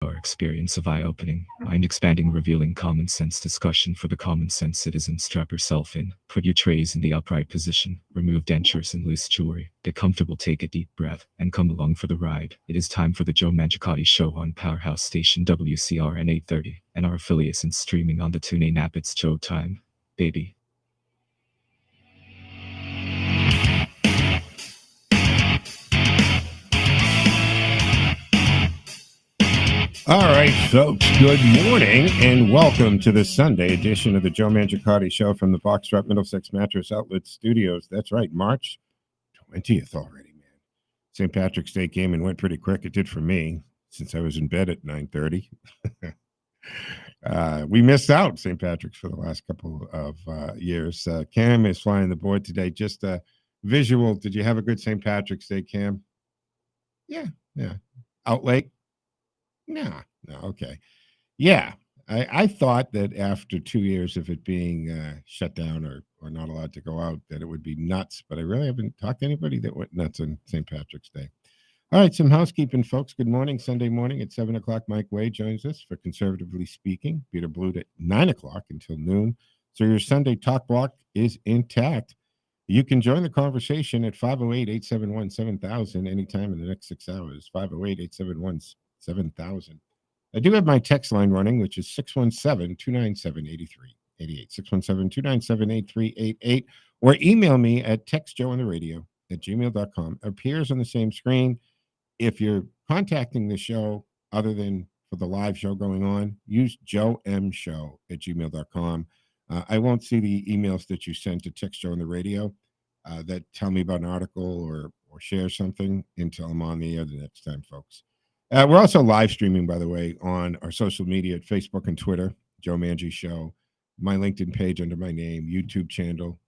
Our experience of eye-opening, mind-expanding, revealing common sense discussion for the common sense citizen. Strap yourself in, put your trays in the upright position, remove dentures and loose jewelry, get comfortable, take a deep breath, and come along for the ride. It is time for the Joe Mangiacotti Show on Powerhouse Station WCRN 830, and our affiliates and streaming on the TuneIn app. It's Joe time, baby. All right, folks, good morning and welcome to the Sunday edition of the Joe Mangiacotti Show from the Boxtrap Middlesex Mattress Outlet Studios. That's right, March 20th already, man. St. Patrick's Day came and went pretty quick. It did for me since I was in bed at 9:30. We missed out St. Patrick's for the last couple of years. Cam is flying the board today. Just a visual. Did you have a good St. Patrick's Day, Cam? Yeah. Out late? No, okay. Yeah, I thought that after 2 years of it being shut down or not allowed to go out, that it would be nuts, but I really haven't talked to anybody that went nuts on St. Patrick's Day. All right, some housekeeping, folks. Good morning. Sunday morning at 7 o'clock, Mike Wade joins us for Conservatively Speaking. Peter Blute at 9 o'clock until noon. So your Sunday talk block is intact. You can join the conversation at 508-871-7000 anytime in the next 6 hours. 508-871-7000. I do have my text line running, which is 617-297-8388. 617-297-8388. Or email me at textjoeontheradio@gmail.com. It appears on the same screen. If you're contacting the show other than for the live show going on, use joemshow@gmail.com. I won't see the emails that you send to Text Joe on the radio that tell me about an article or share something until I'm on the air the next time, folks. We're also live streaming, by the way, on our social media at Facebook and Twitter, Joe Mangi Show, my LinkedIn page under my name, YouTube channel,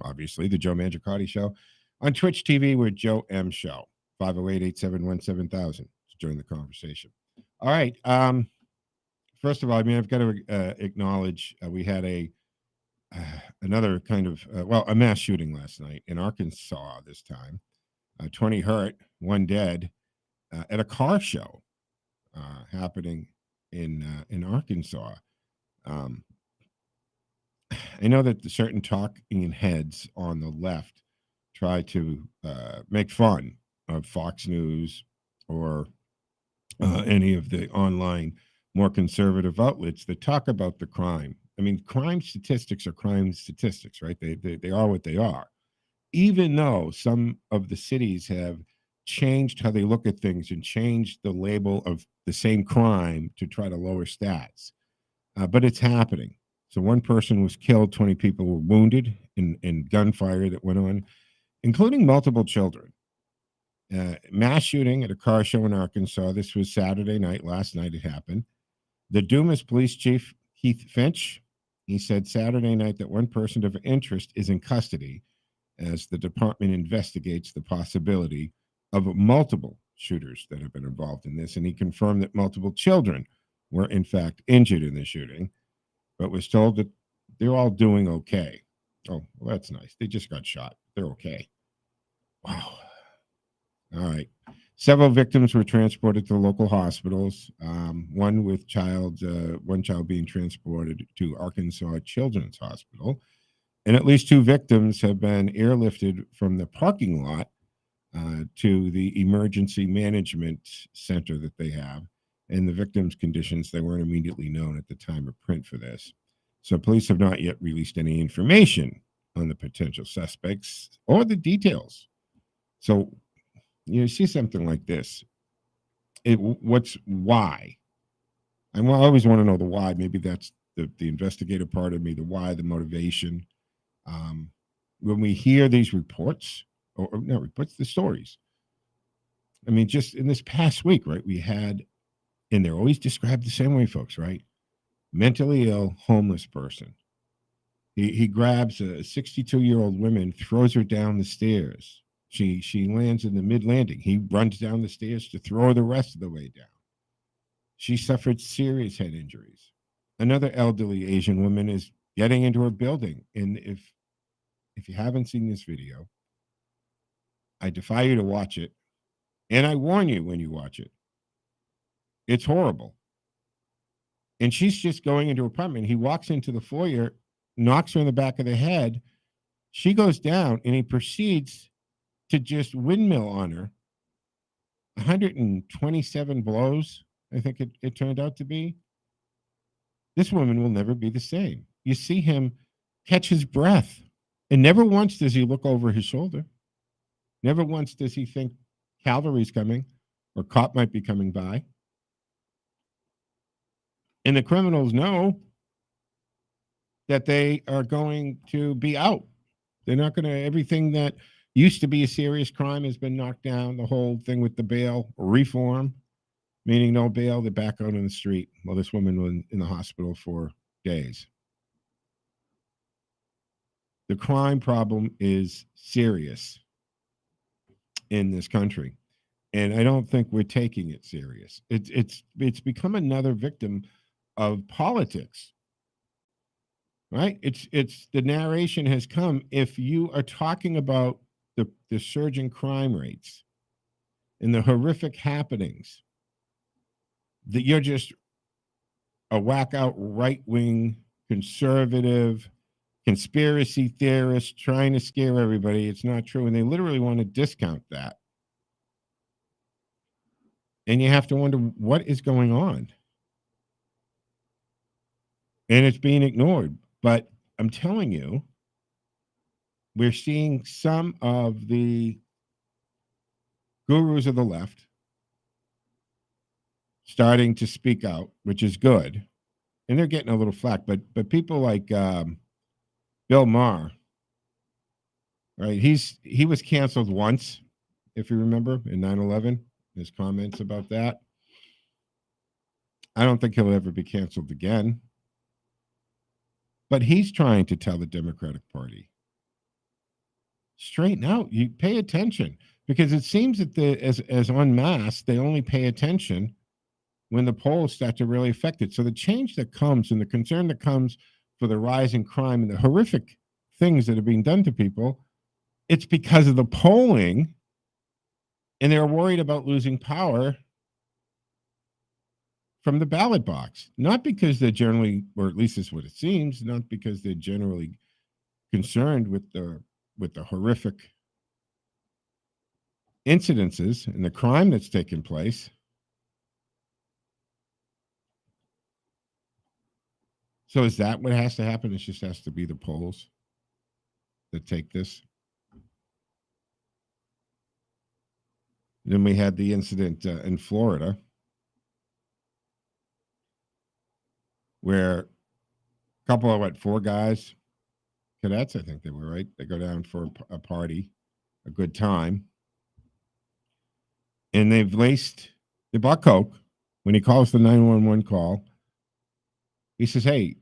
obviously, the Joe Mangiacotti Show. On Twitch TV, we're Joe M Show, 508-871-7000 to join the conversation. All right. First of all, I've got to acknowledge we had another kind of, a mass shooting last night in Arkansas this time. 20 hurt, 1 dead at a car show happening in Arkansas. I know that the certain talking heads on the left try to make fun of Fox News or any of the online more conservative outlets that talk about the crime. I mean, crime statistics are crime statistics, right? They are what they are. Even though some of the cities have changed how they look at things and changed the label of the same crime to try to lower stats. But it's happening. So 1 person was killed, 20 people were wounded in gunfire that went on, including multiple children. Mass shooting at a car show in Arkansas. This was Saturday night. Last night it happened. The Dumas Police Chief, Keith Finch, he said Saturday night that 1 person of interest is in custody as the department investigates the possibility of multiple shooters that have been involved in this. And he confirmed that multiple children were, in fact, injured in the shooting, but was told that they're all doing okay. Oh, well, that's nice. They just got shot. They're okay. Wow. All right. Several victims were transported to local hospitals. One child being transported to Arkansas Children's Hospital, and at least 2 victims have been airlifted from the parking lot to the emergency management center that they have. And the victims' conditions, they weren't immediately known at the time of print for this. So police have not yet released any information on the potential suspects or the details. So you see something like this. Why? I always want to know the why. Maybe that's the investigative part of me, the why, the motivation. When we hear these reports, or not reports, the stories. I mean, just in this past week, right, we had, and they're always described the same way, folks, right? Mentally ill, homeless person. He grabs a 62-year-old woman, throws her down the stairs. She lands in the mid-landing. He runs down the stairs to throw her the rest of the way down. She suffered serious head injuries. Another elderly Asian woman is getting into a building. And if you haven't seen this video, I defy you to watch it. And I warn you when you watch it. It's horrible. And she's just going into her apartment. He walks into the foyer, knocks her in the back of the head. She goes down, and he proceeds to just windmill on her. 127 blows, I think it turned out to be. This woman will never be the same. You see him catch his breath, and never once does he look over his shoulder. Never once does he think cavalry's coming or cop might be coming by. And the criminals know that they are going to be out. They're not going to, everything that used to be a serious crime has been knocked down. The whole thing with the bail reform, meaning no bail, they're back out on the street. Well, this woman was in the hospital for days. The crime problem is serious in this country, and I don't think we're taking it serious. It's become another victim of politics, right? It's the narration has come. If you are talking about the surging crime rates and the horrific happenings, that you're just a whack out right wing conservative conspiracy theorists trying to scare everybody. It's not true. And they literally want to discount that. And you have to wonder what is going on. And it's being ignored. But I'm telling you, we're seeing some of the gurus of the left starting to speak out, which is good. And they're getting a little flack. But people like Bill Maher, right? He was canceled once, if you remember, in 9/11, his comments about that. I don't think he'll ever be canceled again. But he's trying to tell the Democratic Party, straighten out. You pay attention, because it seems that as en masse, they only pay attention when the polls start to really affect it. So the change that comes and the concern that comes for the rise in crime and the horrific things that are being done to people, it's because of the polling, and they're worried about losing power from the ballot box. Not because they're generally, or at least that's what it seems, not because they're generally concerned with the horrific incidences and the crime that's taken place. So is that what has to happen? It just has to be the polls that take this. Then we had the incident in Florida where a couple of, 4 guys, cadets, I think they were, right? They go down for a party, a good time. And they bought Coke. When he calls the 911 call, he says, hey,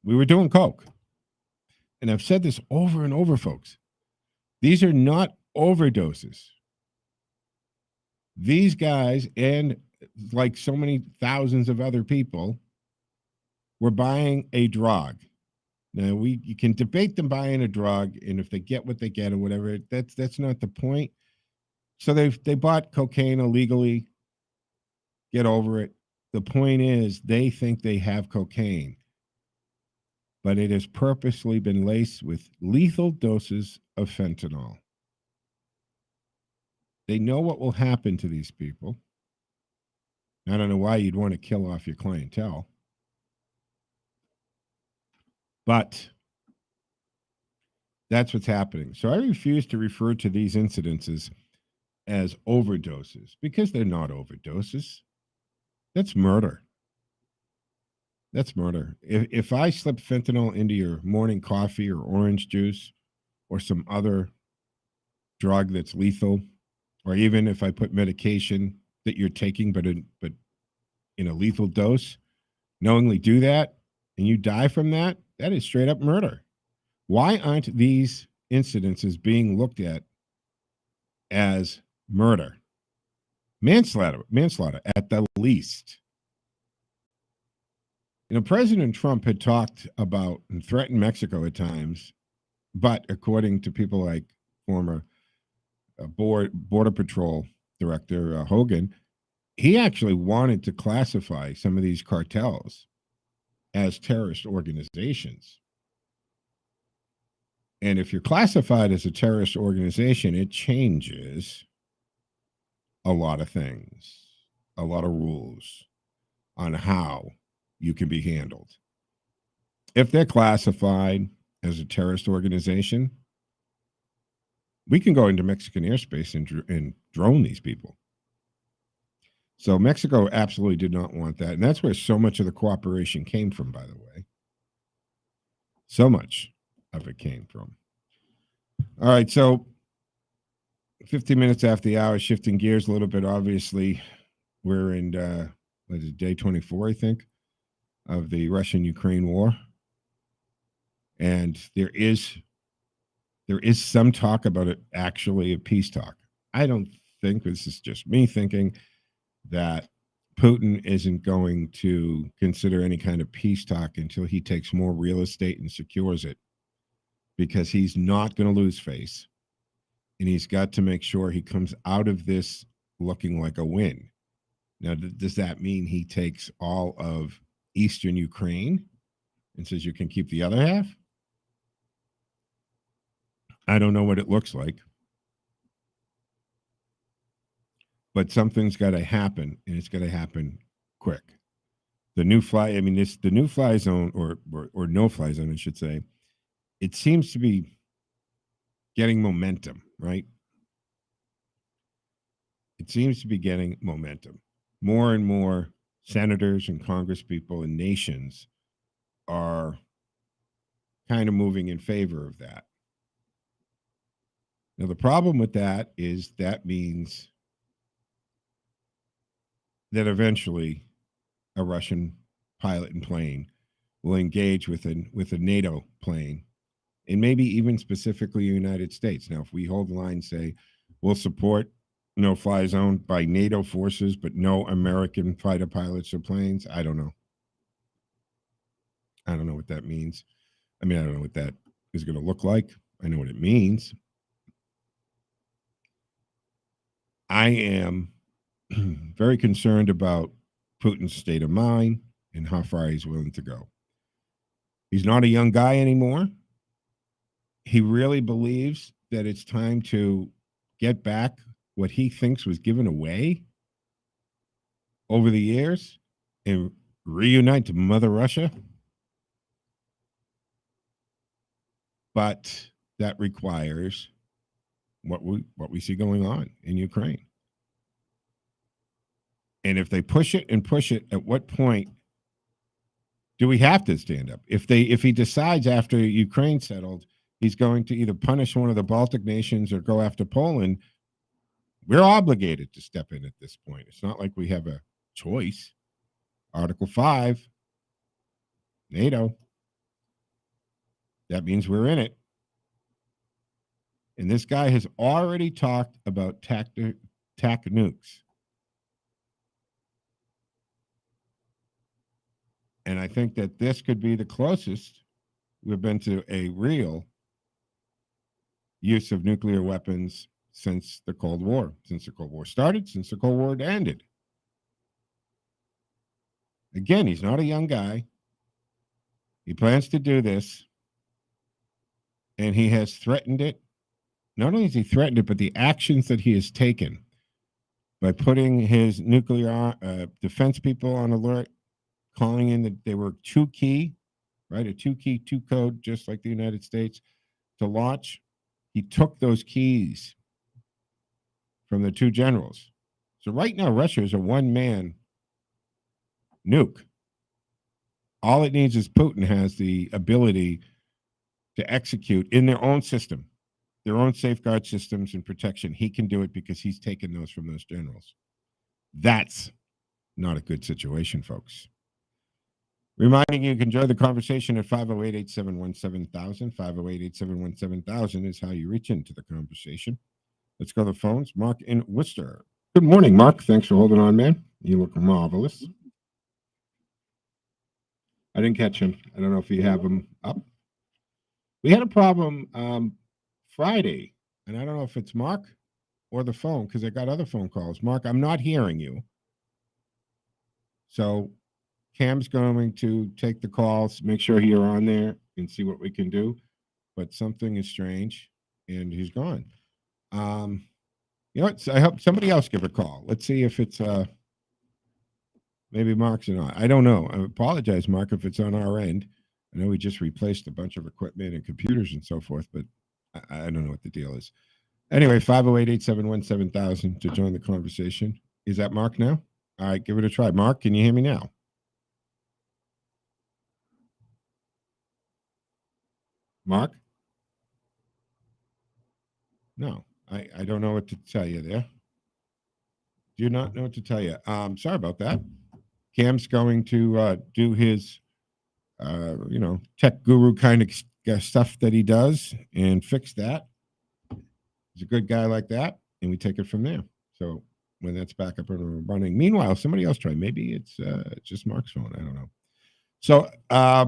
we were doing Coke. And I've said this over and over, folks. These are not overdoses. These guys, and like so many thousands of other people, were buying a drug. Now, you can debate them buying a drug, and if they get what they get or whatever, that's not the point. So they bought cocaine illegally. Get over it. The point is, they think they have cocaine, but it has purposely been laced with lethal doses of fentanyl. They know what will happen to these people. I don't know why you'd want to kill off your clientele, but that's what's happening. So I refuse to refer to these incidences as overdoses, because they're not overdoses. That's murder. That's murder. If I slip fentanyl into your morning coffee or orange juice or some other drug that's lethal, or even if I put medication that you're taking but in a lethal dose, knowingly do that, and you die from that, that is straight up murder. Why aren't these incidences being looked at as murder? Manslaughter at the least. President Trump had talked about and threatened Mexico at times, but according to people like former Border Patrol Director Hogan, he actually wanted to classify some of these cartels as terrorist organizations. And if you're classified as a terrorist organization, it changes a lot of things, a lot of rules on how you can be handled. If they're classified as a terrorist organization, we can go into Mexican airspace and drone these people. So Mexico absolutely did not want that. And that's where so much of the cooperation came from, by the way. So much of it came from. All right. So 15 minutes after the hour, shifting gears a little bit. Obviously, we're in what is it, day 24, I think, of the Russian-Ukraine war. And there is some talk about it actually a peace talk. I don't think, this is just me thinking, that Putin isn't going to consider any kind of peace talk until he takes more real estate and secures it, because he's not going to lose face. And he's got to make sure he comes out of this looking like a win. Now, does that mean he takes all of eastern Ukraine and says you can keep the other half? I don't know what it looks like. But something's got to happen, and it's got to happen quick. The new fly zone, or no fly zone, I should say, it seems to be getting momentum, right? It seems to be getting momentum. More and more senators and congresspeople and nations are kind of moving in favor of that. Now, the problem with that is that means that eventually a Russian pilot and plane will engage with a NATO plane, and maybe even specifically the United States. Now, if we hold the line, say we'll support no-fly zone by NATO forces, but no American fighter pilots or planes, I don't know. I don't know what that means. I mean, I don't know what that is going to look like. I know what it means. I am very concerned about Putin's state of mind and how far he's willing to go. He's not a young guy anymore. He really believes that it's time to get back what he thinks was given away over the years and reunite to Mother Russia. But that requires what we see going on in Ukraine. And if they push it, at what point do we have to stand up? If he decides after Ukraine settled, he's going to either punish one of the Baltic nations or go after Poland, we're obligated to step in at this point. It's not like we have a choice. Article 5, NATO, that means we're in it. And this guy has already talked about tac nukes. And I think that this could be the closest we've been to a real use of nuclear weapons since the Cold War. Since the Cold War started, since the Cold War ended. Again, he's not a young guy. He plans to do this. And he has threatened it. Not only has he threatened it, but the actions that he has taken by putting his nuclear defense people on alert, calling in that they were two key, right? A two code, just like the United States, to launch. He took those keys from the two generals. So right now, Russia is a one-man nuke. All it needs is Putin has the ability to execute in their own system, their own safeguard systems and protection. He can do it because he's taken those from those generals. That's not a good situation, folks. Reminding you can join the conversation at 508-871-7000. 508-871-7000 is how you reach into the conversation. Let's go to the phones. Mark in Worcester. Good morning, Mark. Thanks for holding on, man. You look marvelous. I didn't catch him. I don't know if you have him up. We had a problem Friday, and I don't know if it's Mark or the phone, because I got other phone calls. Mark, I'm not hearing you. So Cam's going to take the calls, make sure you're on there, and see what we can do. But something is strange, and he's gone. Um, you know what? I hope somebody else give a call. Let's see if it's maybe Mark's or not. I don't know. I apologize, Mark, if it's on our end. I know we just replaced a bunch of equipment and computers and so forth, but I don't know what the deal is. Anyway, 508-871-7000 to join the conversation. Is that Mark now? All right, give it a try. Mark, can you hear me now? Mark? No, I don't know what to tell you there. Do not know what to tell you. Sorry about that. Cam's going to do his, tech guru kind of stuff that he does and fix that. He's a good guy like that, and we take it from there. So when that's back up and running, meanwhile, somebody else try. Maybe it's just Mark's phone. I don't know. So I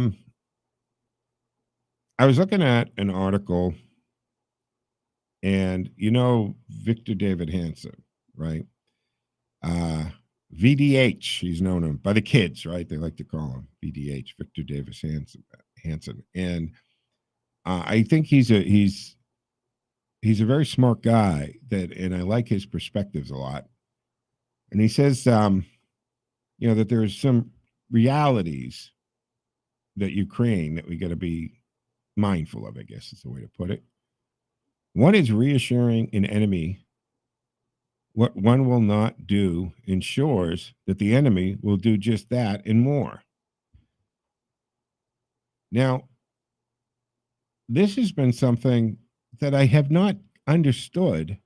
was looking at an article, and Victor David Hansen, right? VDH, he's known him by the kids, right? They like to call him VDH, Victor Davis Hansen, and I think he's a very smart guy and I like his perspectives a lot. And he says, that there's some realities that Ukraine that we got to be mindful of, I guess is the way to put it. One is reassuring an enemy what one will not do ensures that the enemy will do just that and more. Now, this has been something that I have not understood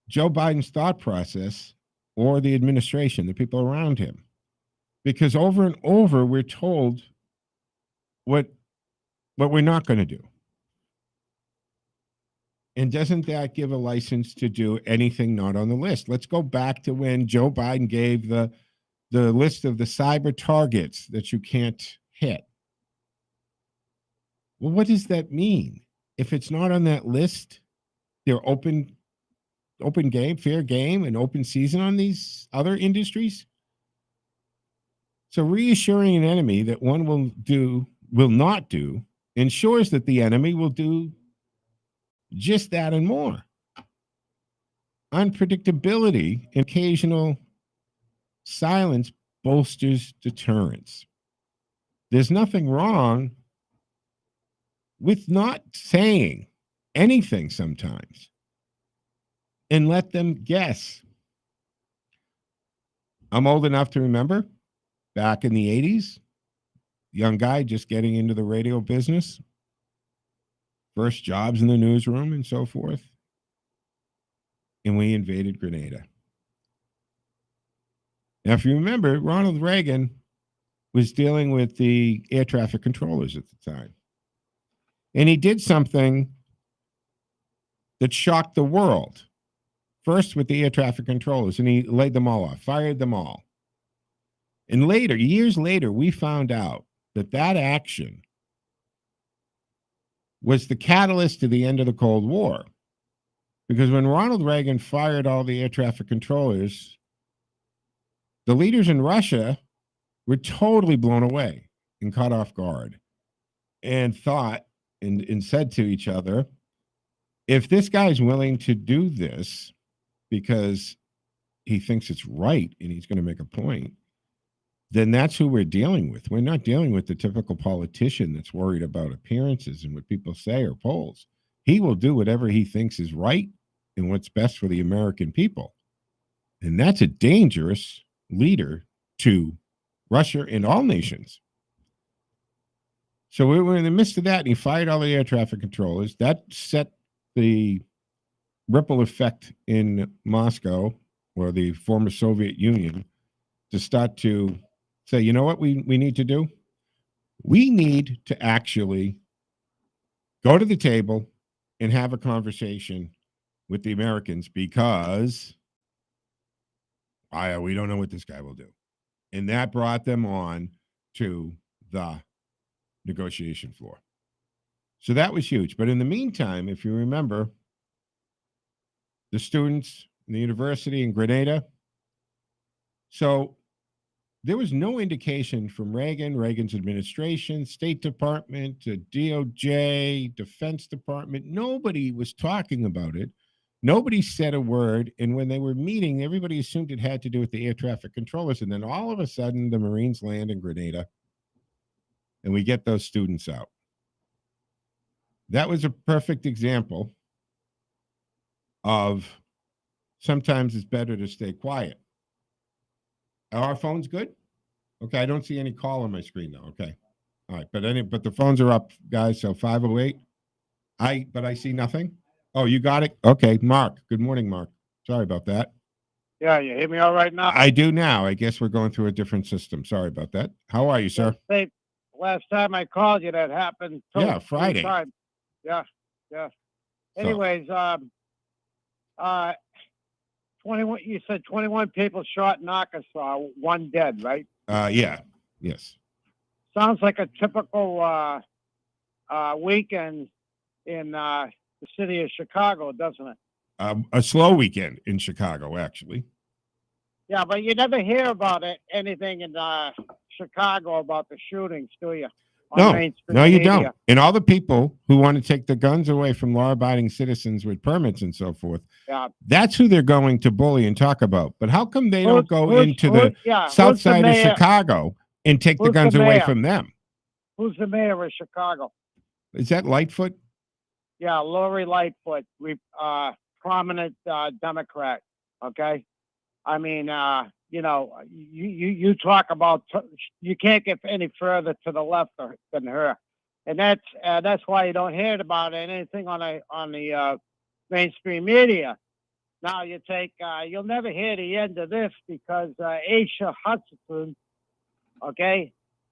Joe Biden's thought process or the administration, the people around him. Because over and over, we're told what we're not going to do. And doesn't that give a license to do anything not on the list? Let's go back to when Joe Biden gave the list of the cyber targets that you can't hit. Well, what does that mean? If it's not on that list, they're open game, fair game, and open season on these other industries. So reassuring an enemy that one will not do ensures that the enemy will do just that and more. Unpredictability and occasional silence bolsters deterrence. There's nothing wrong with not saying anything sometimes and let them guess. I'm old enough to remember back in the 80s, young guy just getting into the radio business, first jobs in the newsroom and so forth. And we invaded Grenada. Now, if you remember, Ronald Reagan was dealing with the air traffic controllers at the time. And he did something that shocked the world. First with the air traffic controllers, and he laid them all off, fired them all. And later, years later, we found out that action was the catalyst to the end of the Cold War. Because when Ronald Reagan fired all the air traffic controllers, the leaders in Russia were totally blown away and caught off guard and thought and said to each other, if this guy's willing to do this because he thinks it's right and he's going to make a point, then that's who we're dealing with. We're not dealing with the typical politician that's worried about appearances and what people say or polls. He will do whatever he thinks is right and what's best for the American people. And that's a dangerous leader to Russia and all nations. So we were in the midst of that, and he fired all the air traffic controllers. That set the ripple effect in Moscow, or the former Soviet Union, to start to say, you know what we need to do? We need to actually go to the table and have a conversation with the Americans because we don't know what this guy will do. And that brought them on to the negotiation floor. So that was huge. But in the meantime, if you remember, the students in the university in Grenada, so there was no indication from Reagan's administration, State Department, to DOJ, Defense Department. Nobody was talking about it. Nobody said a word. And when they were meeting, everybody assumed it had to do with the air traffic controllers. And then all of a sudden, the Marines land in Grenada, and we get those students out. That was a perfect example of sometimes it's better to stay quiet. Are our phones good? Okay, I don't see any call on my screen though. Okay. All right, but the phones are up, guys. So 508. But I see nothing. Oh, you got it? Okay, Mark. Good morning, Mark. Sorry about that. Yeah, you hear me all right now? I do now. I guess we're going through a different system. Sorry about that. How are you, sir? Last time I called you, that happened. Yeah, Friday. Yeah. Anyways, 21. You said 21 people shot in Arkansas, one dead, right? Yeah. Yes. Sounds like a typical weekend in the city of Chicago, doesn't it? A slow weekend in Chicago, actually. Yeah, but you never hear about anything in Chicago about the shootings, do you? No, you don't. And all the people who want to take the guns away from law-abiding citizens with permits and so forth, that's who they're going to bully and talk about. But how come they don't go into the south side of Chicago and take the guns away from them? Who's the mayor of Chicago? Is that Lightfoot? Yeah, Lori Lightfoot, prominent Democrat. Okay, I mean, you talk about you can't get any further to the left than her, and that's why you don't hear about anything on the mainstream media. Now you'll never hear the end of this because Asa Hutchinson, okay,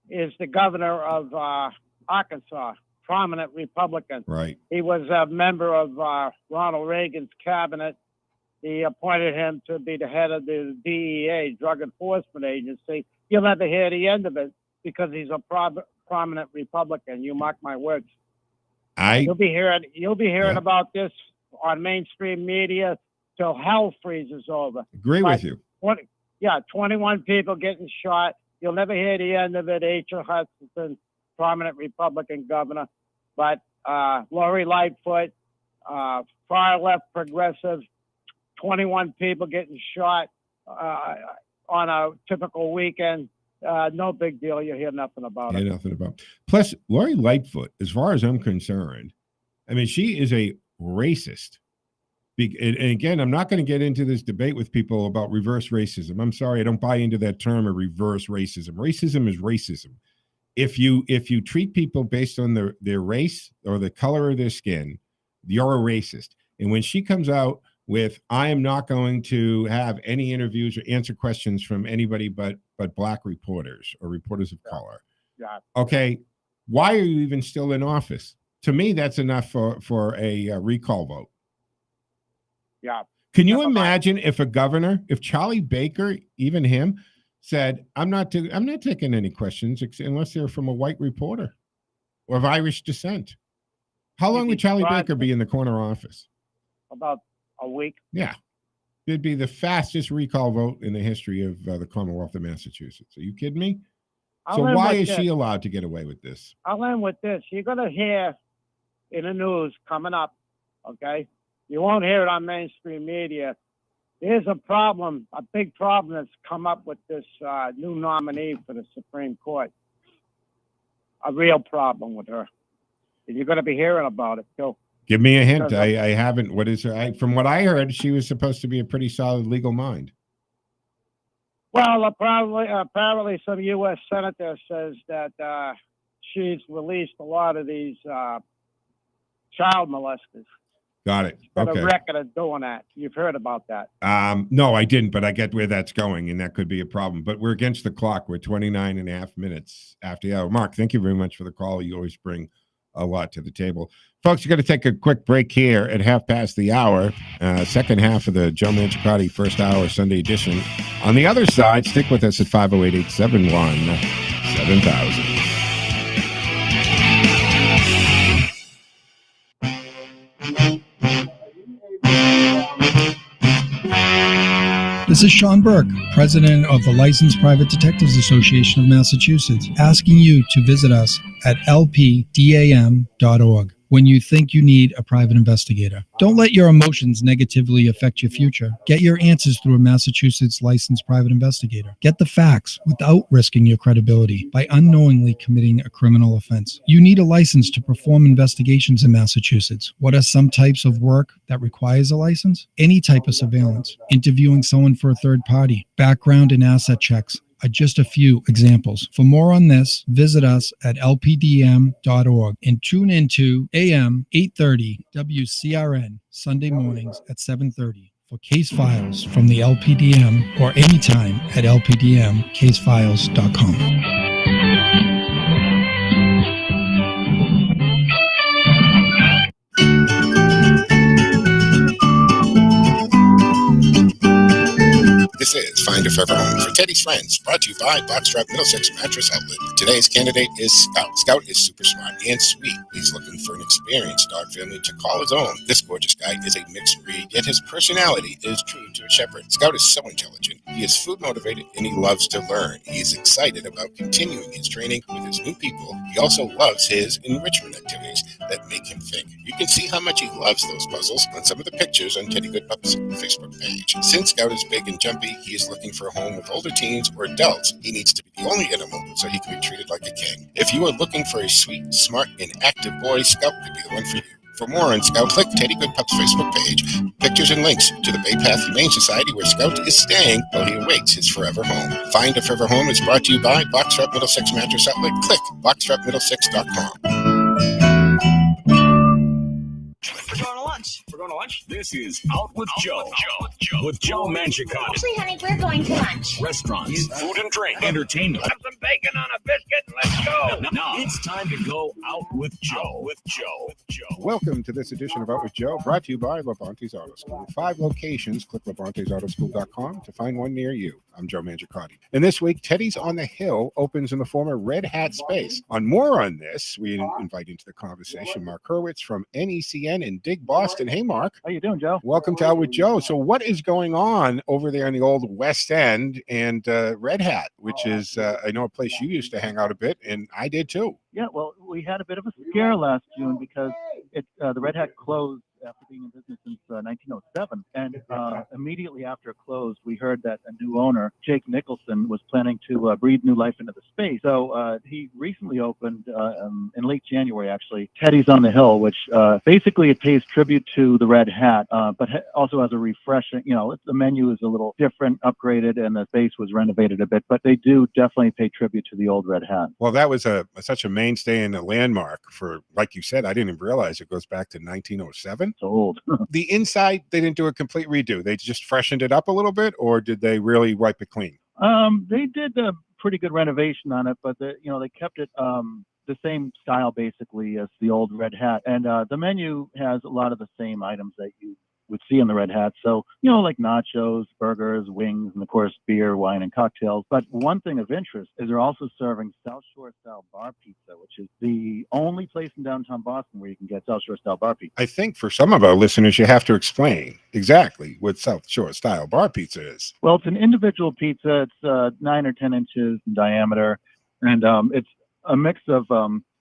is the governor of Arkansas, prominent Republican. Right. He was a member of Ronald Reagan's cabinet. He appointed him to be the head of the DEA, Drug Enforcement Agency. You'll never hear the end of it because he's a prominent Republican. You mark my words. You'll be hearing about this on mainstream media till hell freezes over. Agree with you. 21 people getting shot. You'll never hear the end of it. Asa Hutchinson, prominent Republican governor, but Lori Lightfoot, far left progressive. 21 people getting shot on a typical weekend. No big deal. You hear nothing about it. Nothing about it. Plus, Lori Lightfoot, as far as I'm concerned, I mean, she is a racist. And again, I'm not going to get into this debate with people about reverse racism. I'm sorry, I don't buy into that term of reverse racism. Racism is racism. If you treat people based on their race or the color of their skin, you're a racist. And when she comes out with, I am not going to have any interviews or answer questions from anybody but black reporters or reporters of color. Yeah. Okay, why are you even still in office? To me, that's enough for a recall vote. Yeah. Can you imagine if a governor, if Charlie Baker, even him, said, I'm not taking any questions unless they're from a white reporter or of Irish descent? How long would Charlie Baker be in the corner office? About a week. Yeah. It'd be the fastest recall vote in the history of the Commonwealth of Massachusetts. Are you kidding me? So why is she allowed to get away with this? I'll end with this. You're going to hear in the news coming up, okay? You won't hear it on mainstream media. There's a problem, a big problem that's come up with this new nominee for the Supreme Court. A real problem with her. And you're going to be hearing about it, too. Give me a hint. I haven't. What is her? From what I heard, she was supposed to be a pretty solid legal mind. Well, apparently some U.S. senator says that she's released a lot of these child molesters. Got it. Got a record of doing that. You've heard about that. No, I didn't, but I get where that's going, and that could be a problem. But we're against the clock. We're 29 and a half minutes after the hour. Mark, thank you very much for the call. You always bring a lot to the table. Folks, you're going to take a quick break here at 5:30. Second half of the Joe Mangiacotti first hour Sunday edition. On the other side, stick with us at 508-871-7000. The This is Sean Burke, President of the Licensed Private Detectives Association of Massachusetts, asking you to visit us at lpdam.org when you think you need a private investigator. Don't let your emotions negatively affect your future. Get your answers through a Massachusetts licensed private investigator. Get the facts without risking your credibility by unknowingly committing a criminal offense. You need a license to perform investigations in Massachusetts. What are some types of work that requires a license? Any type of surveillance, interviewing someone for a third party, background and asset checks are just a few examples. For more on this, visit us at lpdm.org and tune into AM 830 WCRN Sunday mornings at 7:30 for case files from the LPDM or anytime at lpdmcasefiles.com. This is Find a Forever Home for Teddy's Friends, brought to you by Boxtrap Middlesex Mattress Outlet. Today's candidate is Scout. Scout is super smart and sweet. He's looking for an experienced dog family to call his own. This gorgeous guy is a mixed breed, yet his personality is true to a shepherd. Scout is so intelligent. He is food motivated and he loves to learn. He is excited about continuing his training with his new people. He also loves his enrichment activities that make him think. You can see how much he loves those puzzles on some of the pictures on Teddy Goodpup's Facebook page. Since Scout is big and jumpy, he is looking for a home with older teens or adults. He needs to be the only animal so he can be treated like a king. If you are looking for a sweet, smart, and active boy, Scout could be the one for you. For more on Scout, click Teddy Goodpup's Facebook page. Pictures and links to the Bay Path Humane Society where Scout is staying while he awaits his forever home. Find a Forever Home is brought to you by Boxtrap Middlesex Mattress Outlet. Click boxtrapmiddlesex.com. We're going to lunch. This is Out with Joe. With Joe Mangiacotti. Actually, honey, we're going to lunch. Restaurants, food and drink, entertainment. Put some bacon on a biscuit and let's go. Now it's time to go out with Joe. Welcome to this edition of Out with Joe, brought to you by Labonte's Auto School. 5 locations. Click Labonte'sAutoSchool.com to find one near you. I'm Joe Mangiacotti. And this week, Teddy's on the Hill opens in the former Red Hat space. More on this, we invite into the conversation Mark Hurwitz from NECN in Dig, Boston. Hey, Mark. How you doing, Joe? Welcome to Out with Joe. So what is going on over there in the old West End and Red Hat, which is, I know, a place you used to hang out a bit, and I did too. Yeah, well, we had a bit of a scare last June because the Red Hat closed after being in business since 1907. And immediately after it closed, we heard that a new owner, Jake Nicholson, was planning to breathe new life into the space. So he recently opened, in late January, actually, Teddy's on the Hill, which basically it pays tribute to the Red Hat, but also has a refreshing, the menu is a little different, upgraded, and the space was renovated a bit, but they do definitely pay tribute to the old Red Hat. Well, that was such a mainstay and a landmark for, like you said, I didn't even realize it goes back to 1907. It's old. The inside, they didn't do a complete redo. They just freshened it up a little bit, or did they really wipe it clean? They did a pretty good renovation on it, but they kept it the same style basically as the old Red Hat, and the menu has a lot of the same items that you would see in the Red Hat. So, like nachos, burgers, wings, and of course, beer, wine, and cocktails. But one thing of interest is they're also serving South Shore style bar pizza, which is the only place in downtown Boston where you can get South Shore style bar pizza. I think for some of our listeners, you have to explain exactly what South Shore style bar pizza is. Well, it's an individual pizza. It's 9 or 10 inches in diameter, and it's a mix of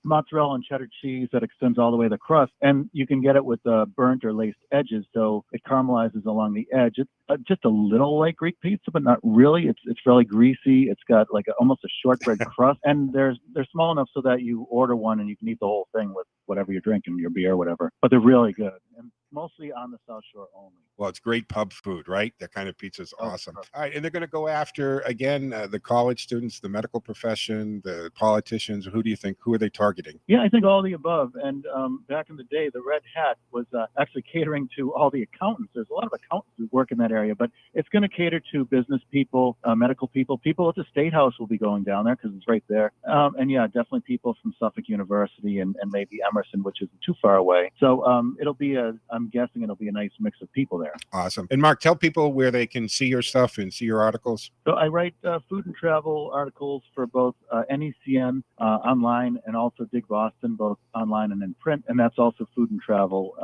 mozzarella and cheddar cheese that extends all the way to the crust, and you can get it with burnt or laced edges, so it caramelizes along the edge. It's just a little like Greek pizza, but not really. It's fairly greasy. It's got like almost a shortbread crust, and they're small enough so that you order one and you can eat the whole thing with whatever you're drinking, your beer or whatever. But they're really good, and mostly on the South Shore only. Well, it's great pub food, right? That kind of pizza is awesome. All right, and they're going to go after, again, the college students, the medical profession, the politicians. Who do you think? Who are they targeting? Yeah, I think all the above. And back in the day, the Red Hat was actually catering to all the accountants. There's a lot of accountants who work in that area, but it's going to cater to business people, medical people. People at the State House will be going down there because it's right there. And yeah, definitely people from Suffolk University and maybe Emerson, which isn't too far away. So it'll be a I'm guessing it'll be a nice mix of people there. Awesome. And Mark, tell people where they can see your stuff and see your articles. So I write food and travel articles for both NECN online and also Dig Boston, both online and in print, and that's also food and travel.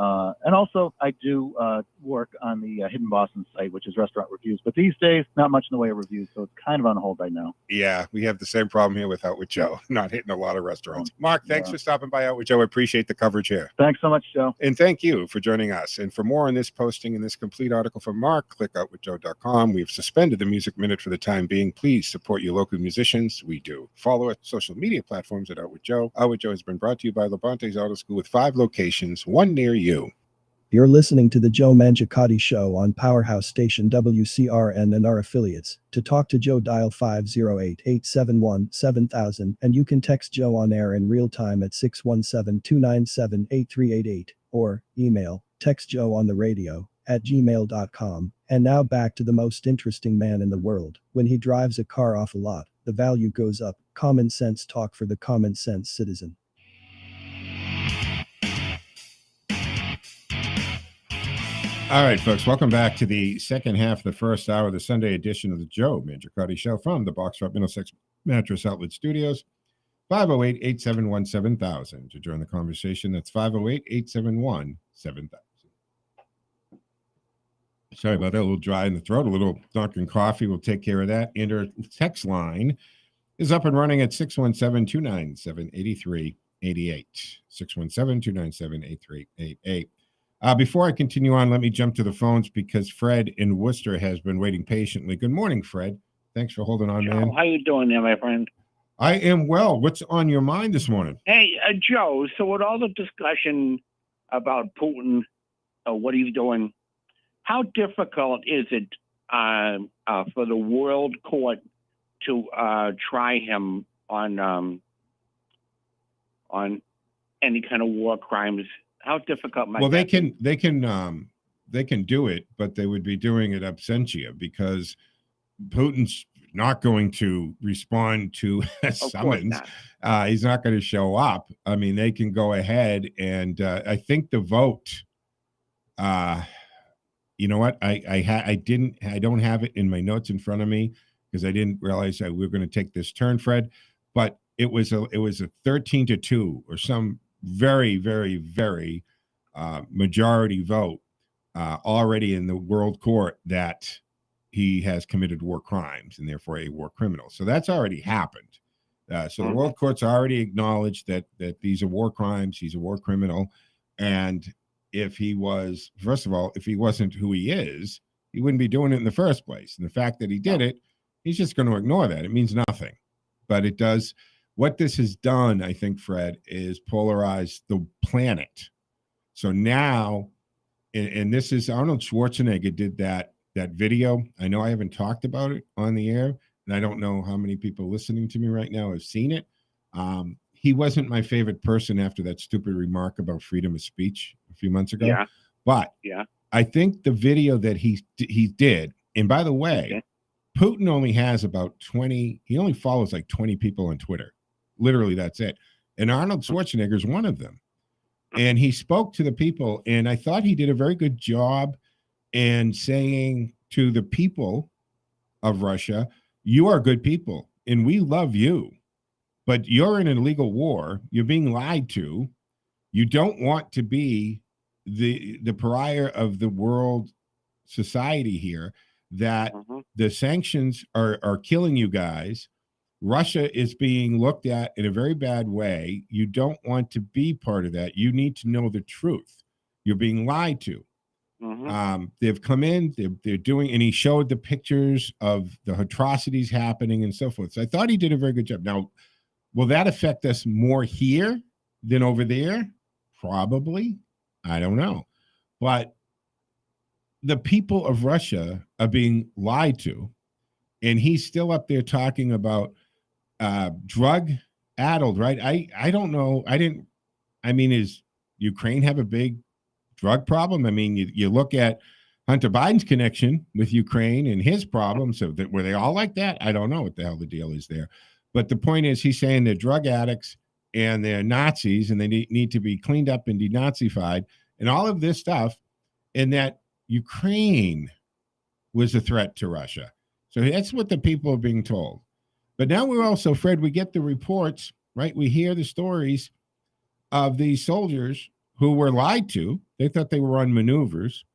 And also I do work on the Hidden Boston site, which is restaurant reviews. But these days, not much in the way of reviews, so it's kind of on hold right now. Yeah, we have the same problem here with Out with Joe, not hitting a lot of restaurants. Mark, thanks for stopping by Out with Joe. I appreciate the coverage here. Thanks so much, Joe. And thank you for joining us. And for more on this posting and this complete article from Mark, click outwithjoe.com. We've suspended the Music Minute for the time being. Please support your local musicians. We do. Follow us social media platforms at Out with Joe. Out with Joe has been brought to you by Levante's Auto School with 5 locations, 1 near you. You're listening to the Joe Mangiacotti Show on Powerhouse Station WCRN and our affiliates. To talk to Joe, dial 508-871-7000, and you can text Joe on air in real time at 617-297-8388, or email textjoeontheradio@gmail.com. And now back to the most interesting man in the world. When he drives a car off a lot, the value goes up. Common sense talk for the common sense citizen. All right, folks, welcome back to the second half of the first hour of the Sunday edition of the Joe Mangiacotti Show from the Box Drop Middlesex Mattress Outlet Studios. 508-871-7000 to join the conversation. That's 508-871-7000. Sorry about that, a little dry in the throat, a little Dunkin' coffee. We'll take care of that. And our text line is up and running at 617-297-8388. 617-297-8388. Before I continue on, let me jump to the phones because Fred in Worcester has been waiting patiently. Good morning, Fred. Thanks for holding on, man. How you doing there, my friend? I am well. What's on your mind this morning? Hey, Joe, so with all the discussion about Putin, what he's doing, how difficult is it for the world court to try him on any kind of war crimes? How difficult might they can do it, but they would be doing it absentia because Putin's not going to respond to a summons. He's not going to show up. I mean, they can go ahead and I think the vote. You know what? I don't have it in my notes in front of me because I didn't realize that we were going to take this turn, Fred. But it was a 13-2 or some very, very, very majority vote already in the world court that he has committed war crimes and therefore a war criminal. So that's already happened. So the world court's already acknowledged that these are war crimes. He's a war criminal. And if he was, first of all, if he wasn't who he is, he wouldn't be doing it in the first place. And the fact that he did it, he's just going to ignore that. It means nothing. But it does. What this has done, I think, Fred, is polarize the planet. So now, and this is Arnold Schwarzenegger did that video. I know I haven't talked about it on the air, and I don't know how many people listening to me right now have seen it. He wasn't my favorite person after that stupid remark about freedom of speech a few months ago. Yeah. But yeah, I think the video that he did, and by the way, Putin only has about 20, he only follows like 20 people on Twitter. Literally, that's it. And Arnold Schwarzenegger is one of them. And he spoke to the people, and I thought he did a very good job in saying to the people of Russia, you are good people, and we love you. But you're in an illegal war. You're being lied to. You don't want to be the pariah of the world society here, that the sanctions are killing you guys. Russia is being looked at in a very bad way. You don't want to be part of that. You need to know the truth. You're being lied to. They've come in, they're doing, and he showed the pictures of the atrocities happening and so forth. So I thought he did a very good job. Now, will that affect us more here than over there? Probably. I don't know. But the people of Russia are being lied to, and he's still up there talking about drug addled, right? I don't know. Does Ukraine have a big drug problem? I mean, you look at Hunter Biden's connection with Ukraine and his problem. So were they all like that? I don't know what the hell the deal is there. But the point is, he's saying they're drug addicts and they're Nazis and they need to be cleaned up and denazified. And all of this stuff and that Ukraine was a threat to Russia. So that's what the people are being told. But now we're also, Fred, we get the reports, right? We hear the stories of these soldiers who were lied to. They thought they were on maneuvers.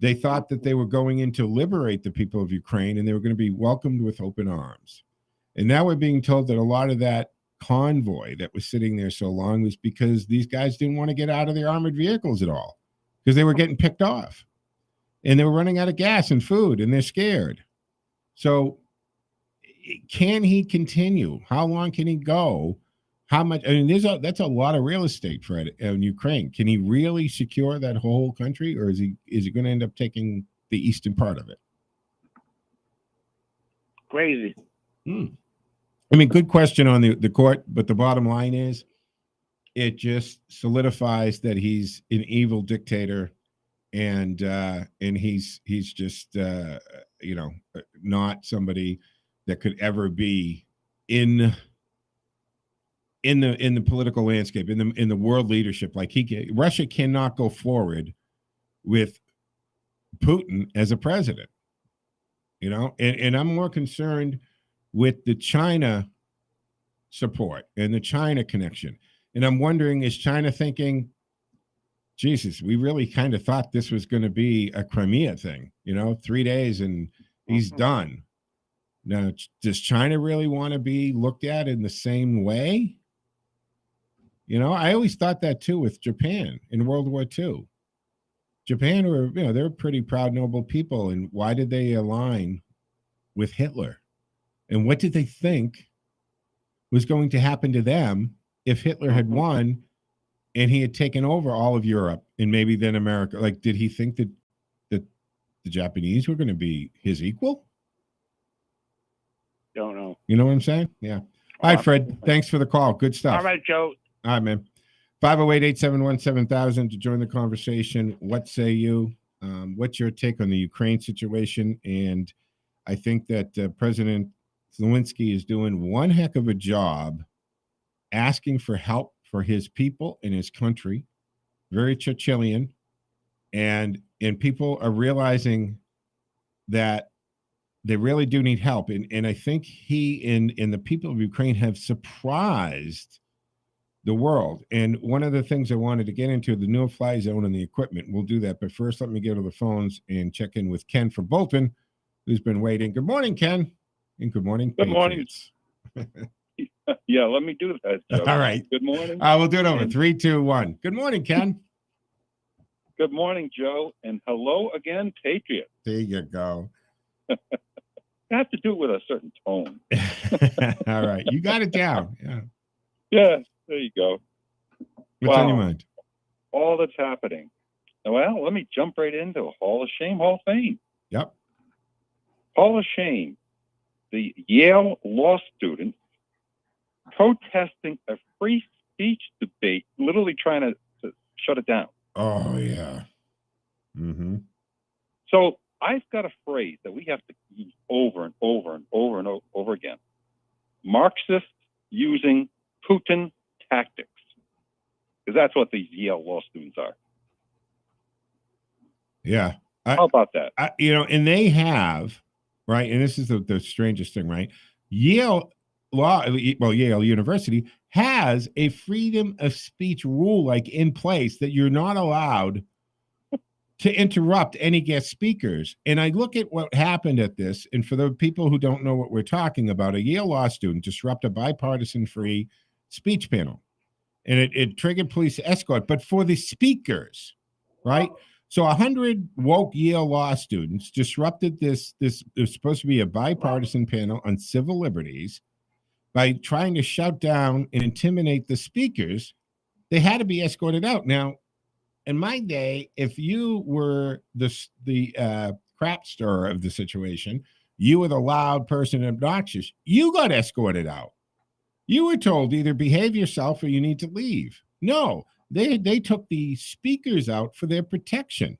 They thought that they were going in to liberate the people of Ukraine and they were going to be welcomed with open arms. And now we're being told that a lot of that convoy that was sitting there so long was because these guys didn't want to get out of their armored vehicles at all because they were getting picked off and they were running out of gas and food and they're scared. So can he continue? How long can he go? How much? I mean, that's a lot of real estate, Fred, in Ukraine. Can he really secure that whole country, or is he going to end up taking the eastern part of it? Crazy. I mean, good question on the court, but the bottom line is, it just solidifies that he's an evil dictator, and he's just not somebody that could ever be in the political landscape, in the world leadership. Like Russia cannot go forward with Putin as a president, and I'm more concerned with the China support and the China connection. And I'm wondering, is China thinking, Jesus, we really kind of thought this was going to be a Crimea thing, 3 days and he's done. Now, does China really want to be looked at in the same way? I always thought that too with Japan in World War II. Japan were, they're pretty proud, noble people. And why did they align with Hitler? And what did they think was going to happen to them if Hitler had won and he had taken over all of Europe and maybe then America? Like, did he think that the Japanese were going to be his equal? Don't know. You know what I'm saying? Yeah. All right, Fred. Thanks for the call. Good stuff. All right, Joe. All right, man. 508-871-7000 to join the conversation. What say you? What's your take on the Ukraine situation? And I think that President Zelensky is doing one heck of a job asking for help for his people and his country. Very Churchillian. And people are realizing that they really do need help. And I think he and the people of Ukraine have surprised the world. And one of the things I wanted to get into, the no-fly zone and the equipment, we'll do that. But first, let me go to the phones and check in with Ken from Bolton, who's been waiting. Good morning, Ken. And good morning, Good morning. Yeah, let me do that, Joe. All right. Good morning. We'll do it over. 3, 2, 1. Good morning, Ken. Good morning, Joe. And hello again, Patriot. There you go. I have to do it with a certain tone. All right. You got it down. Yeah. Yeah, there you go. What's on your mind? All that's happening. Well, let me jump right into Hall of Shame, Hall of Fame. Yep. Hall of Shame. The Yale law student protesting a free speech debate, literally trying to shut it down. Oh, yeah. Mm-hmm. So I've got a phrase that we have to use over and over and over and over again. Marxists using Putin tactics. Because that's what these Yale law students are. Yeah. How about that? And they have, right, and this is the strangest thing, right? Yale University has a freedom of speech rule in place that you're not allowed to interrupt any guest speakers. And I look at what happened at this, and for the people who don't know what we're talking about, a Yale law student disrupted a bipartisan free speech panel. And it triggered police escort, but for the speakers, right? So 100 woke Yale law students disrupted this was supposed to be a bipartisan panel on civil liberties by trying to shout down and intimidate the speakers. They had to be escorted out. Now, in my day, if you were the crap stirrer of the situation, you were the loud person and obnoxious, you got escorted out. You were told either behave yourself or you need to leave. No, they took the speakers out for their protection.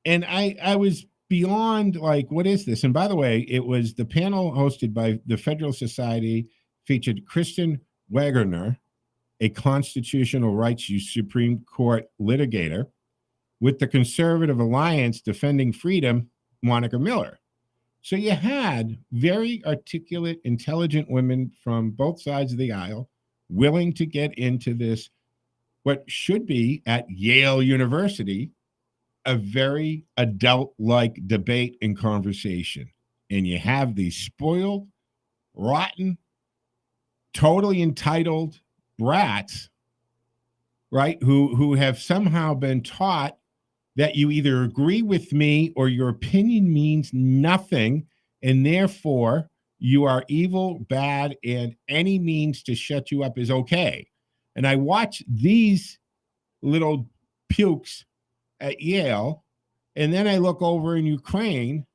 And I was beyond what is this? And by the way, it was the panel hosted by the Federal Society, featured Kristen Wagner, a constitutional rights Supreme Court litigator, with the Conservative Alliance Defending Freedom, Monica Miller. So you had very articulate, intelligent women from both sides of the aisle willing to get into this, what should be at Yale University, a very adult-like debate and conversation. And you have these spoiled, rotten, totally entitled brats, right, who have somehow been taught that you either agree with me or your opinion means nothing, and therefore you are evil, bad, and any means to shut you up is okay. And I watch these little pukes at Yale, and then I look over in Ukraine,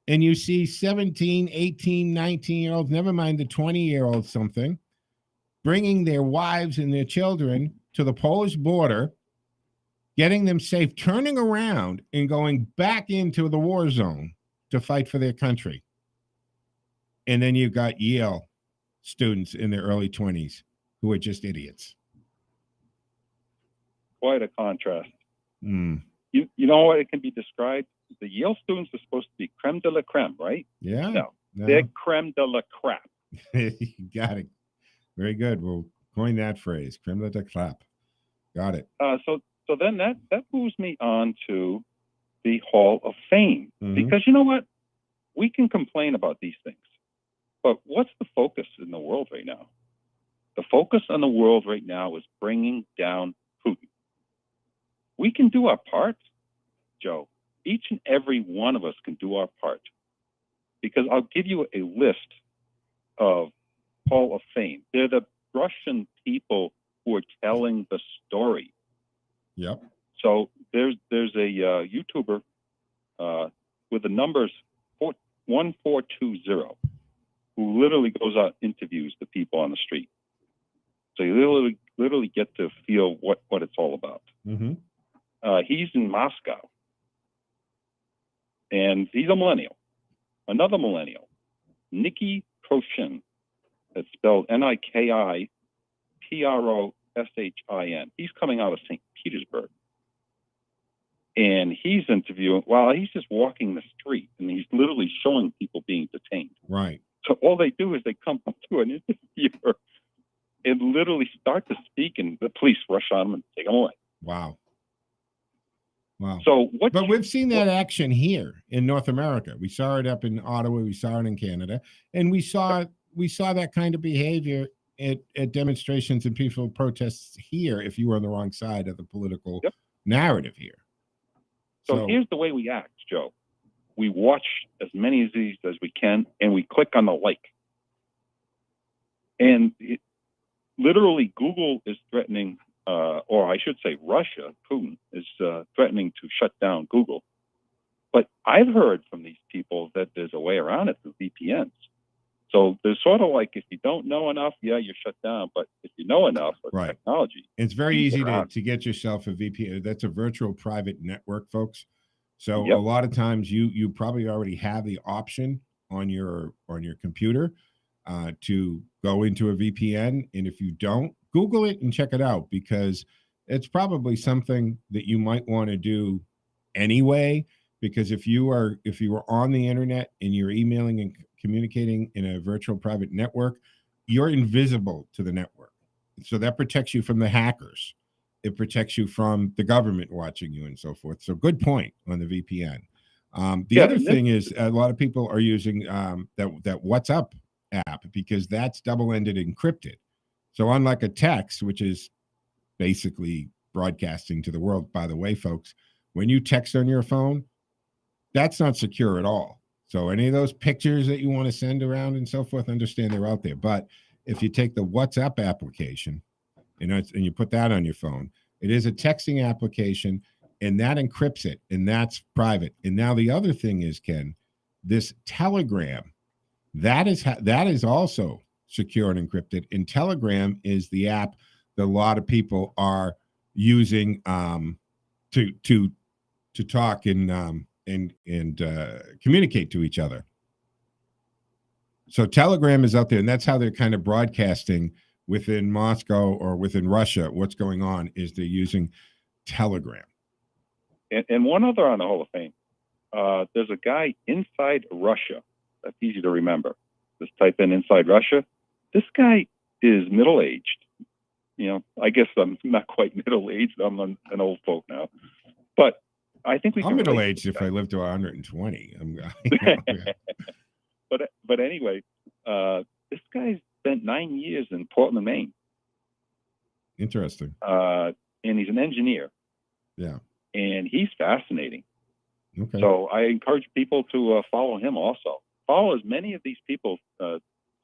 and you see 17, 18, 19-year-olds, never mind the 20-year-olds something, bringing their wives and their children to the Polish border, getting them safe, turning around and going back into the war zone to fight for their country. And then you've got Yale students in their early 20s who are just idiots. Quite a contrast. Mm. You know what it can be described? The Yale students are supposed to be creme de la creme, right? Yeah. No. They're creme de la crap. You got it. Very good. We'll coin that phrase, creme de la crap. Got it. So then that moves me on to the Hall of Fame. Mhm. Because you know what? We can complain about these things. But what's the focus in the world right now? The focus on the world right now is bringing down Putin. We can do our part, Joe. Each and every one of us can do our part. Because I'll give you a list of Hall of Fame. They're the Russian people who are telling the story. Yep. So there's a YouTuber with the numbers 1420 who literally goes out and interviews the people on the street. So you literally get to feel what it's all about. Mm-hmm. He's in Moscow, and he's a millennial. Another millennial, Nikki Proshin. That's spelled Nikiproshin. He's coming out of St. Petersburg. And he's interviewing, while he's just walking the street, and he's literally showing people being detained. Right. So all they do is they come up to an interviewer and literally start to speak, and the police rush on them and take them away. Wow. Wow. So but we've seen that action here in North America. We saw it up in Ottawa. We saw it in Canada, and we saw that kind of behavior at demonstrations and peaceful protests here. If you were on the wrong side of the political narrative here. So here's the way we act, Joe. We watch as many of these as we can, and we click on the like. And literally, Google is threatening, or I should say Russia, Putin, is threatening to shut down Google. But I've heard from these people that there's a way around it through VPNs. So there's sort of like, if you don't know enough, you're shut down. But if you know enough with technology, it's very easy to get yourself a VPN. That's a virtual private network, folks. So a lot of times you probably already have the option on your computer to go into a VPN. And if you don't, Google it and check it out, because it's probably something that you might want to do anyway. Because if you are on the internet and you're emailing and communicating in a virtual private network, you're invisible to the network. So that protects you from the hackers. It protects you from the government watching you and so forth. So good point on the VPN. The other thing is a lot of people are using that WhatsApp app, because that's double-ended encrypted. So unlike a text, which is basically broadcasting to the world, by the way, folks, when you text on your phone, that's not secure at all. So any of those pictures that you want to send around and so forth, understand they're out there. But if you take the WhatsApp application, and you put that on your phone, it is a texting application, and that encrypts it, and that's private. And now the other thing is, Ken, this Telegram, that is also secure and encrypted. And Telegram is the app that a lot of people are using to talk and communicate to each other. So Telegram is out there, and that's how they're kind of broadcasting within Moscow or within Russia. What's going on is they're using Telegram. And one other on the Hall of Fame. There's a guy inside Russia. That's easy to remember. Just type in inside Russia. This guy is middle-aged. You know, I guess I'm not quite middle-aged. I'm an old folk now. But I think I'm middle-aged if I live to 120. But anyway, this guy spent 9 years in Portland, Maine. Interesting. And he's an engineer. Yeah. And he's fascinating. Okay. So I encourage people to follow him also. Follow as many of these people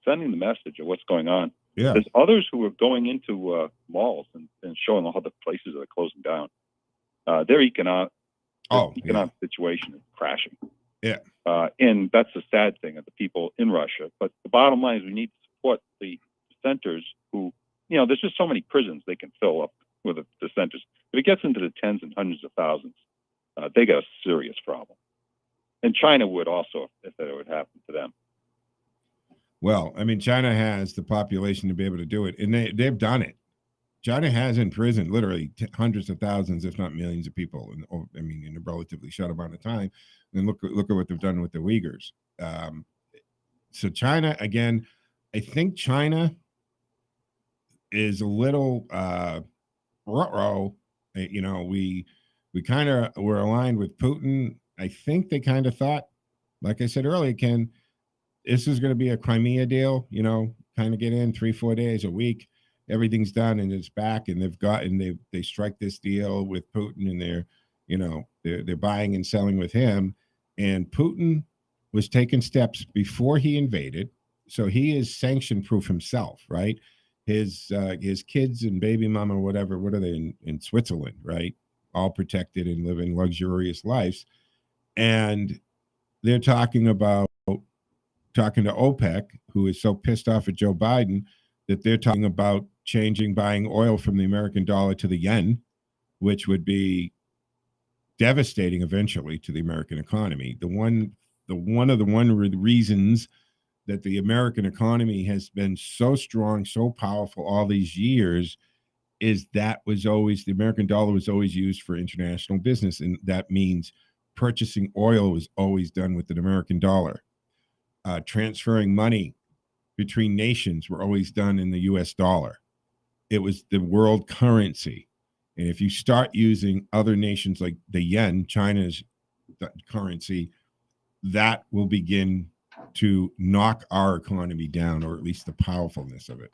sending the message of what's going on. Yeah. There's others who are going into malls and showing all the places that are closing down. Their economic situation is crashing. Yeah. And that's the sad thing of the people in Russia. But the bottom line is we need to support the dissenters who, you know, there's just so many prisons they can fill up with the dissenters. If it gets into the tens and hundreds of thousands, they got a serious problem. And China would also, if that would happen to them. Well, I mean, China has the population to be able to do it, and they've done it. China has imprisoned literally hundreds of thousands, if not millions of people, in a relatively short amount of time. And look at what they've done with the Uyghurs. So China, again, I think China is a little ruh-roh. You know, we kind of were aligned with Putin. I think they kind of thought, like I said earlier, Ken, this is going to be a Crimea deal, you know, kind of get in 3-4 days a week. Everything's done and it's back, and they strike this deal with Putin, and they're buying and selling with him. And Putin was taking steps before he invaded, so he is sanction proof himself, right? His kids and baby mama, whatever, what are they in Switzerland, right? All protected and living luxurious lives. And they're talking to OPEC, who is so pissed off at Joe Biden that they're talking about buying oil from the American dollar to the yen, which would be devastating eventually to the American economy. One of the reasons that the American economy has been so strong, so powerful all these years is that the American dollar was always used for international business. And that means purchasing oil was always done with an American dollar. Transferring money between nations were always done in the US dollar. It was the world currency. And if you start using other nations like the yen, China's currency, that will begin to knock our economy down, or at least the powerfulness of it.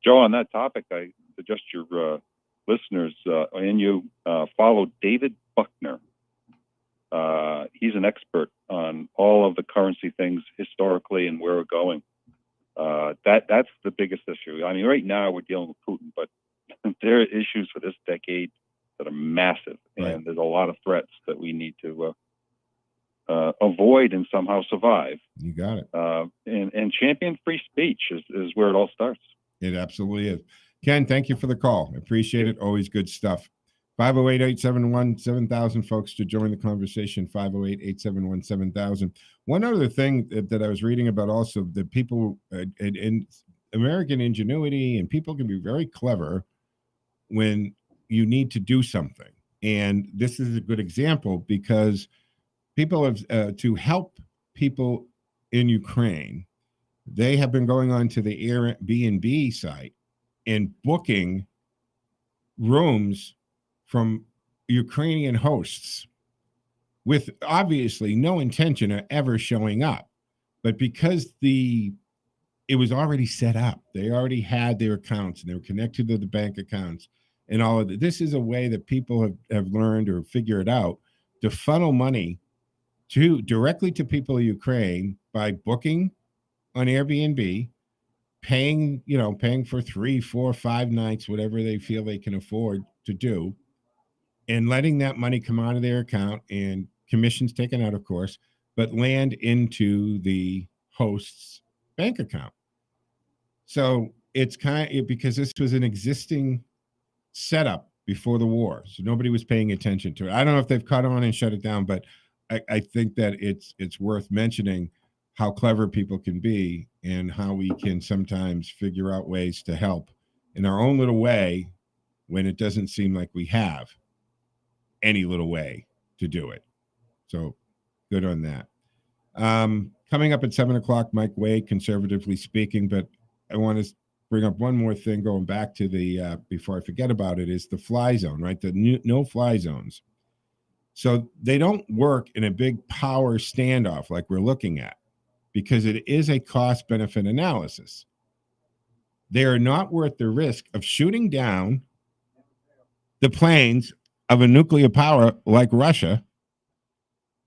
Joe, on that topic, I suggest your listeners and you follow David Buckner. He's an expert on all of the currency things historically and where we're going. That's the biggest issue. I mean, right now we're dealing with Putin, but there are issues for this decade that are massive, and there's a lot of threats that we need to avoid and somehow survive. You got it. And champion free speech is where it all starts. It absolutely is. Ken, thank you for the call. I appreciate it. Always good stuff. 508-871-7000, folks, to join the conversation. 508-871-7000. One other thing that I was reading about also, that people and American ingenuity, and people can be very clever when you need to do something. And this is a good example, because people have, to help people in Ukraine, they have been going on to the Airbnb site and booking rooms from Ukrainian hosts with obviously no intention of ever showing up. But because it was already set up, they already had their accounts and they were connected to the bank accounts and all of that. This is a way that people have learned or figured out to funnel money directly to people in Ukraine by booking on Airbnb, paying for 3, 4, 5 nights, whatever they feel they can afford to do, and letting that money come out of their account, and commissions taken out, of course, but land into the host's bank account. So it's because this was an existing setup before the war, so nobody was paying attention to it. I don't know if they've caught on and shut it down, but I think that it's worth mentioning how clever people can be and how we can sometimes figure out ways to help in our own little way when it doesn't seem like we have. any little way to do it. So good on that. Coming up at 7:00, Mike Wade, conservatively speaking, but I want to bring up one more thing going back to the, before I forget about it, is the fly zone, right? The no-fly zones. So they don't work in a big power standoff like we're looking at, because it is a cost-benefit analysis. They are not worth the risk of shooting down the planes of a nuclear power like Russia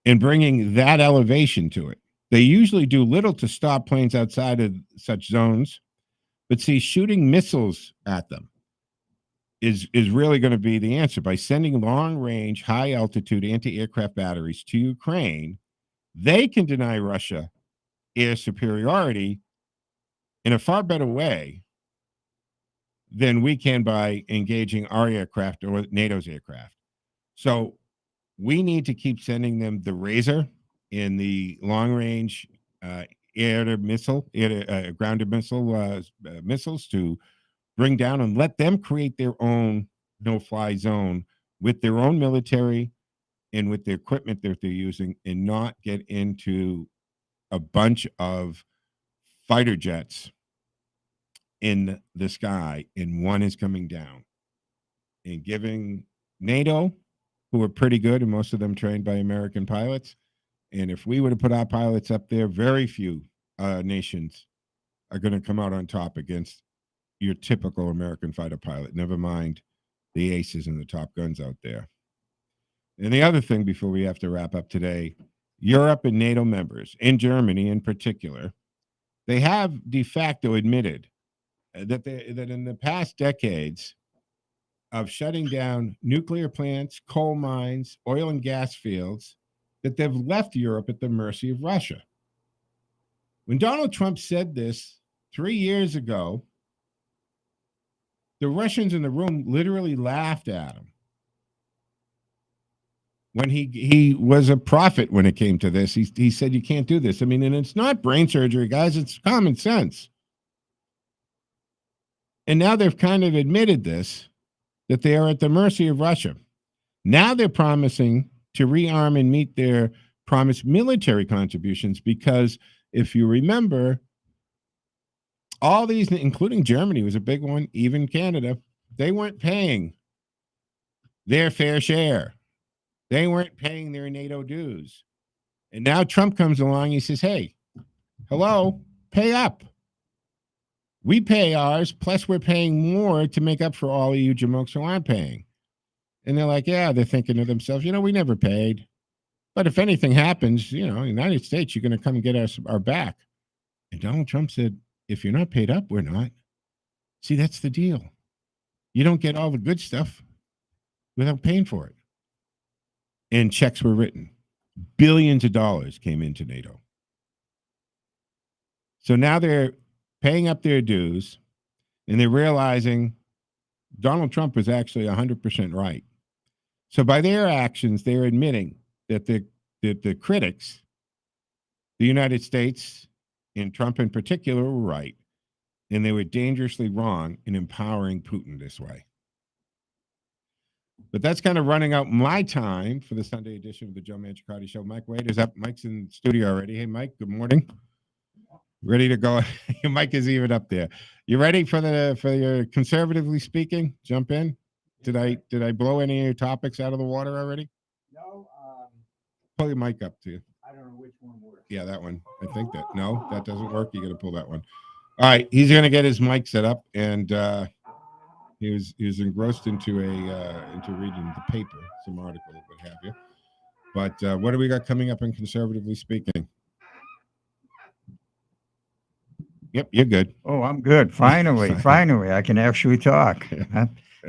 and bringing that elevation to it. They usually do little to stop planes outside of such zones, but see, shooting missiles at them is really going to be the answer. By sending long-range, high-altitude anti-aircraft batteries to Ukraine, they can deny Russia air superiority in a far better way than we can by engaging our aircraft or NATO's aircraft. So we need to keep sending them the Razor in the long-range grounded missile missiles to bring down and let them create their own no-fly zone with their own military and with the equipment that they're using, and not get into a bunch of fighter jets in the sky and one is coming down, and giving NATO, who are pretty good and most of them trained by American pilots. And if we were to put our pilots up there, very few nations are going to come out on top against your typical American fighter pilot, never mind the aces and the top guns out there. And the other thing before we have to wrap up today, Europe and NATO members, in Germany in particular, they have de facto admitted that in the past decades of shutting down nuclear plants, coal mines, oil and gas fields, that they've left Europe at the mercy of Russia. When Donald Trump said this 3 years ago, the Russians in the room literally laughed at him. When he was a prophet when it came to this, he said, you can't do this. I mean, and it's not brain surgery, guys, it's common sense. And now they've kind of admitted this, that they are at the mercy of Russia. Now they're promising to rearm and meet their promised military contributions, because if you remember, all these, including Germany was a big one, even Canada, they weren't paying their fair share. They weren't paying their NATO dues. And now Trump comes along, he says, hey, hello, pay up. We pay ours, plus we're paying more to make up for all of you jamokes who aren't paying. And they're like, yeah, they're thinking to themselves, we never paid. But if anything happens, the United States, you're going to come and get our back. And Donald Trump said, if you're not paid up, we're not. See, that's the deal. You don't get all the good stuff without paying for it. And checks were written. Billions of dollars came into NATO. So now they're paying up their dues, and they're realizing Donald Trump is actually 100% right. So by their actions, they're admitting that the critics, the United States, and Trump in particular, were right, and they were dangerously wrong in empowering Putin this way. But that's kind of running out my time for the Sunday edition of the Joe Mangiacotti Show. Mike Wade is up. Mike's in the studio already. Hey, Mike, good morning. Ready to go? Your mic is even up there. You ready for your conservatively speaking? Jump in. Did I blow any of your topics out of the water already? No. Pull your mic up to you. I don't know which one works. Yeah, that one. I think that. No, that doesn't work. You got to pull that one. All right, he's going to get his mic set up, and he was engrossed into reading the paper, some article, what have you. But what do we got coming up in conservatively speaking? Yep, you're good. Oh, I'm good. Finally, I can actually talk.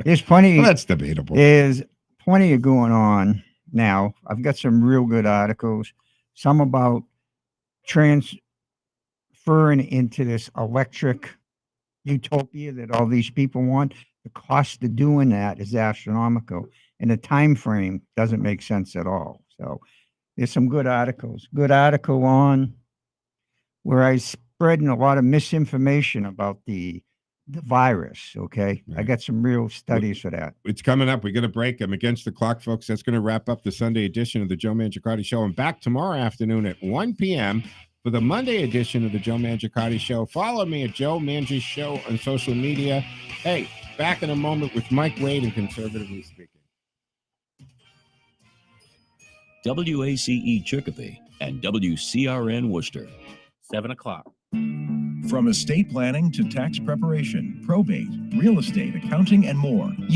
There's plenty. Well, that's debatable. There's plenty of going on now. I've got some real good articles. Some about transferring into this electric utopia that all these people want. The cost of doing that is astronomical, and the time frame doesn't make sense at all. So there's some good articles. Good article on where I spreading a lot of misinformation about the the virus. Okay. I Right. got some real studies for that. It's coming up. We got to break. I'm against the clock, folks. That's going to wrap up the Sunday edition of the Joe Mangiacotti Show. I'm back tomorrow afternoon at 1 p.m. for the Monday edition of the Joe Mangiacotti Show. Follow me at Joe Mangi Show on social media. Hey, back in a moment with Mike Wade and Conservatively Speaking. WACE Chicopee and WCRN Worcester. 7 o'clock. From estate planning to tax preparation, probate, real estate, accounting, and more.